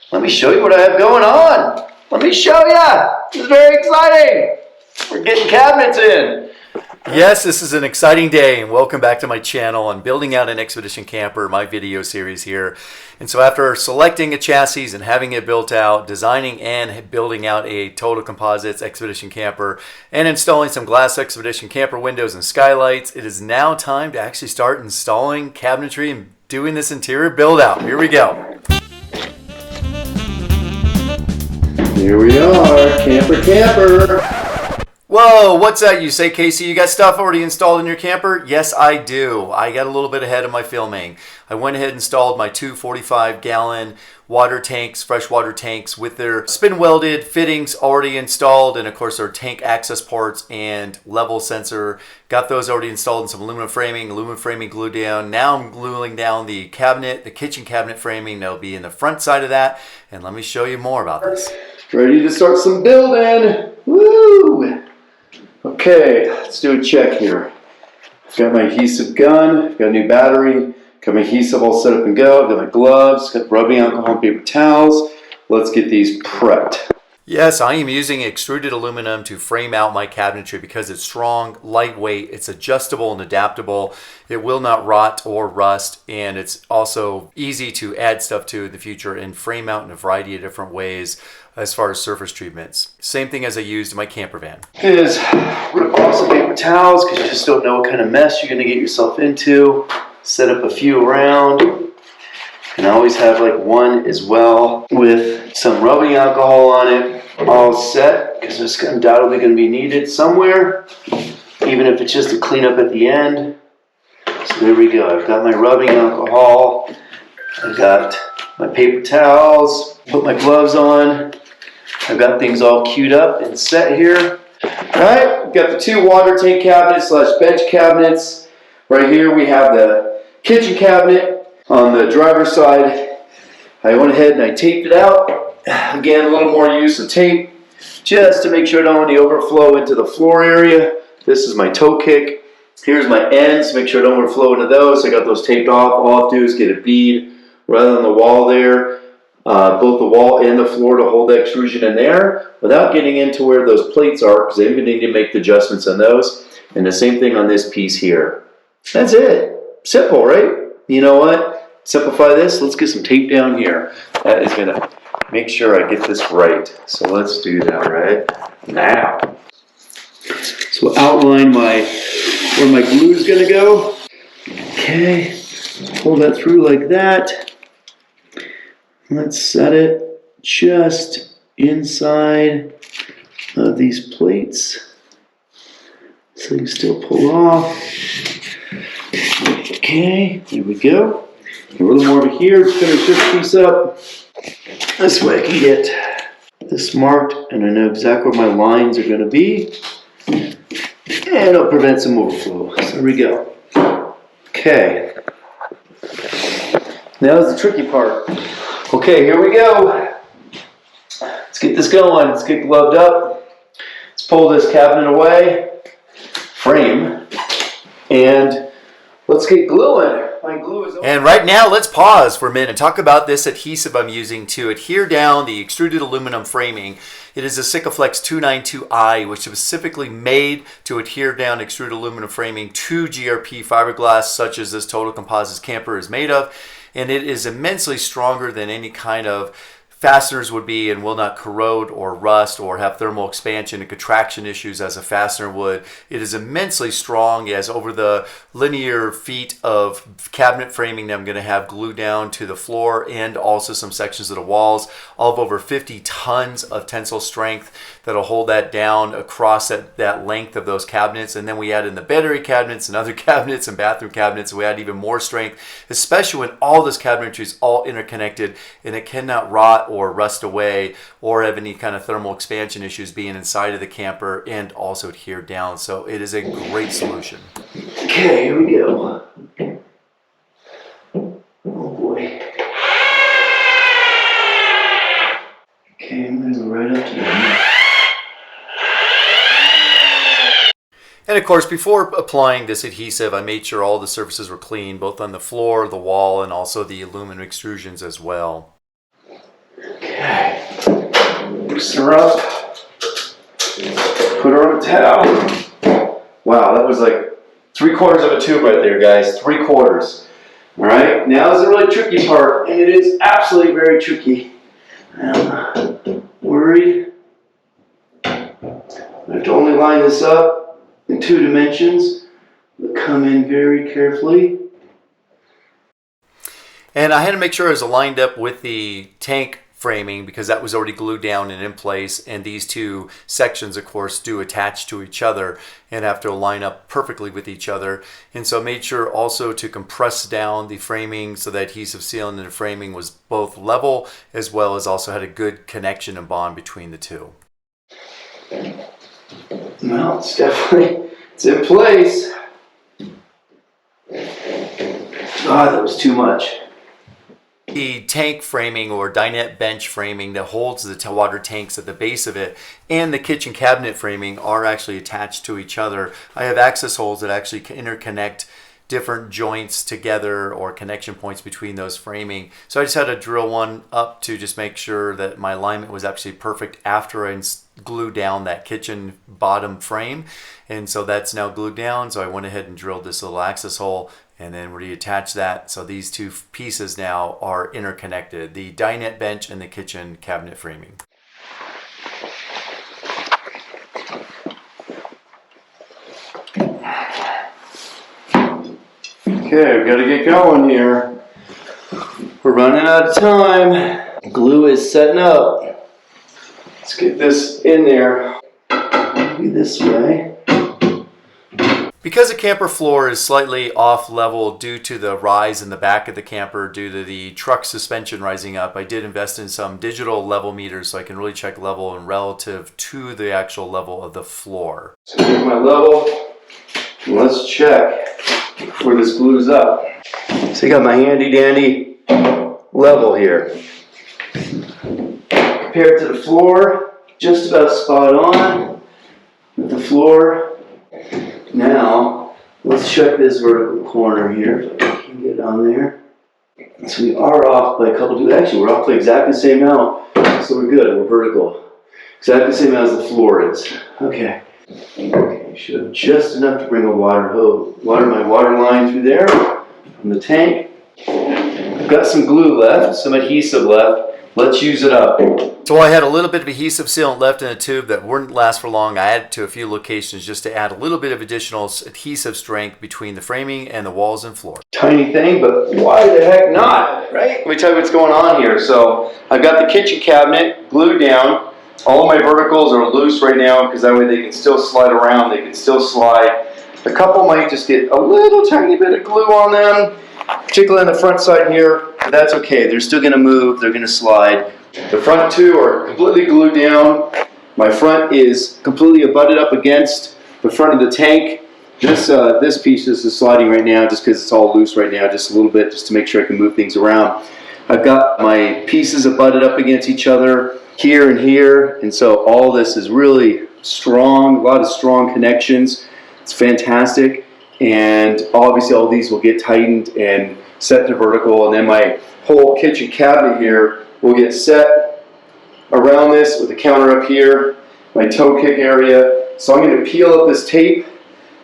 Let me show you what I have going on. Let me show you. This is very exciting. We're getting cabinets in. Yes, this is an exciting day, and welcome back to my channel on building out an expedition camper, my video series here. And so after selecting a chassis and having it built out, designing and building out a Total Composites expedition camper, and installing some glass expedition camper windows and skylights, it is now time to actually start installing cabinetry and doing this interior build out. Here we go. Here we are, camper. Whoa, what's that you say, Casey? You got stuff already installed in your camper? Yes, I do. I got a little bit ahead of my filming. I went ahead and installed my two 45-gallon water tanks, freshwater tanks, with their spin-welded fittings already installed, and of course their tank access ports and level sensor. Got those already installed in some aluminum framing glued down. Now I'm gluing down the cabinet, the kitchen cabinet framing that'll be in the front side of that, and let me show you more about this. Ready to start some building. Woo! Okay, let's do a check here. I've got my adhesive gun, I've got a new battery, got my adhesive all set up and go, I've got my gloves, got rubbing alcohol and paper towels. Let's get these prepped. Yes, I am using extruded aluminum to frame out my cabinetry because it's strong, lightweight, it's adjustable and adaptable. It will not rot or rust, and it's also easy to add stuff to in the future and frame out in a variety of different ways as far as surface treatments. Same thing as I used in my camper van. Is rip off some paper towels because you just don't know what kind of mess you're going to get yourself into. Set up a few around. And I always have like one as well with some rubbing alcohol on it, all set, because it's undoubtedly going to be needed somewhere, even if it's just to clean up at the end. So there we go. I've got my rubbing alcohol. I've got my paper towels. Put my gloves on. I've got things all queued up and set here. All right, we've got the two water tank cabinets / bench cabinets. Right here we have the kitchen cabinet. On the driver's side, I went ahead and I taped it out. Again, a little more use of tape just to make sure I don't want any overflow into the floor area. This is my toe kick. Here's my ends, make sure I don't overflow into those. I got those taped off. All I have to do is get a bead rather on the wall there, both the wall and the floor, to hold the extrusion in there without getting into where those plates are, because I'm going to need to make the adjustments on those. And the same thing on this piece here. That's it. Simple, right? You know what? Simplify this. Let's get some tape down here. That is going to make sure I get this right. So let's do that right now. So we'll outline where my glue is going to go. Okay. Pull that through like that. Let's set it just inside of these plates so you can still pull off. Okay, here we go. A little more over here to finish this piece up. This way I can get this marked and I know exactly where my lines are going to be. And it'll prevent some overflow. So there we go. Okay. Now is the tricky part. Okay, here we go. Let's get this going. Let's get gloved up. Let's pull this cabinet away. Frame. And let's get gluing. My glue is over. And right now, let's pause for a minute and talk about this adhesive I'm using to adhere down the extruded aluminum framing. It is a SikiFlex 292i, which is specifically made to adhere down extruded aluminum framing to GRP fiberglass, such as this Total Composites camper is made of. And it is immensely stronger than any kind of fasteners would be, and will not corrode or rust or have thermal expansion and contraction issues as a fastener would. It is immensely strong. It has over the linear feet of cabinet framing that I'm going to have glued down to the floor, and also some sections of the walls, all of over 50 tons of tensile strength that'll hold that down across that length of those cabinets. And then we add in the battery cabinets and other cabinets and bathroom cabinets. We add even more strength, especially when all this cabinetry is all interconnected and it cannot rot or rust away or have any kind of thermal expansion issues being inside of the camper, and also adhere down. So it is a great solution. Okay, here we go. Oh boy. Okay, I'm going to go right up to that. And of course, before applying this adhesive, I made sure all the surfaces were clean, both on the floor, the wall, and also the aluminum extrusions as well. Loosen her up. Put her on a towel. Wow, that was like 3/4 of a tube right there, guys. 3/4. All right, now is the really tricky part, and it is absolutely very tricky. I'm worried. I have to only line this up in 2 dimensions, but come in very carefully. And I had to make sure it was lined up with the tank framing because that was already glued down and in place, and these two sections of course do attach to each other and have to line up perfectly with each other. And so I made sure also to compress down the framing so that adhesive sealant in the framing was both level as well as also had a good connection and bond between the two. Well, it's in place. Ah, that was too much. The tank framing or dinette bench framing that holds the water tanks at the base of it and the kitchen cabinet framing are actually attached to each other. I have access holes that actually interconnect different joints together or connection points between those framing. So I just had to drill one up to just make sure that my alignment was actually perfect after I glued down that kitchen bottom frame. And so that's now glued down. So I went ahead and drilled this little access hole and then reattach that. So these two pieces now are interconnected, the dinette bench and the kitchen cabinet framing. Okay, we've got to get going here. We're running out of time. Glue is setting up. Let's get this in there. Maybe this way. Because the camper floor is slightly off level due to the rise in the back of the camper due to the truck suspension rising up, I did invest in some digital level meters so I can really check level and relative to the actual level of the floor. So here's my level. And let's check before this glues up. So I got my handy dandy level here. Compared to the floor, just about spot on with the floor. Now, let's check this vertical corner here, if I can get on there. So we are off by a couple, actually we're off by exactly the same amount, so we're good, we're vertical. Exactly the same amount as the floor is. Okay, should have just enough to bring a my water line through there from the tank. I've got some glue left, some adhesive left. Let's use it up. So I had a little bit of adhesive sealant left in a tube that wouldn't last for long. I added to a few locations just to add a little bit of additional adhesive strength between the framing and the walls and floor. Tiny thing, but why the heck not, right? Let me tell you what's going on here. So I've got the kitchen cabinet glued down. All of my verticals are loose right now because that way they can still slide around. They can still slide. A couple might just get a little tiny bit of glue on them, particularly on the front side here. But that's okay. They're still going to move. They're going to slide. The front two are completely glued down. My front is completely abutted up against the front of the tank. This piece is sliding right now just because it's all loose right now, just a little bit, just to make sure I can move things around. I've got my pieces abutted up against each other here and here, and so all this is really strong, a lot of strong connections. It's fantastic, and obviously all these will get tightened and set to vertical, and then my whole kitchen cabinet here will get set around this with the counter up here, my toe kick area. So I'm going to peel up this tape,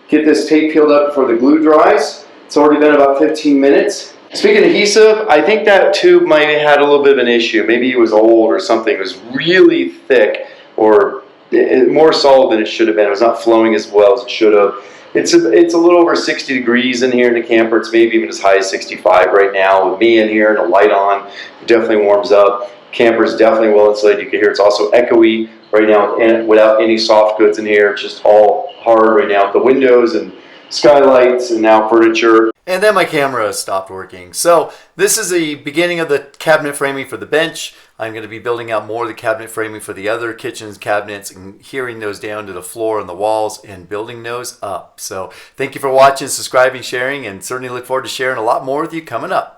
get this tape peeled up before the glue dries. It's already been about 15 minutes. Speaking of adhesive, I think that tube might have had a little bit of an issue. Maybe it was old or something. It was really thick or more solid than it should have been. It was not flowing as well as it should have. It's a little over 60 degrees in here in the camper. It's maybe even as high as 65 right now. With me in here and a light on, it definitely warms up. Camper is definitely well insulated. You can hear it's also echoey right now without any soft goods in here. It's just all hard right now. The windows and skylights and now furniture. And then my camera stopped working. So this is the beginning of the cabinet framing for the bench. I'm going to be building out more of the cabinet framing for the other kitchens, cabinets, and hearing those down to the floor and the walls and building those up. So thank you for watching, subscribing, sharing, and certainly look forward to sharing a lot more with you coming up.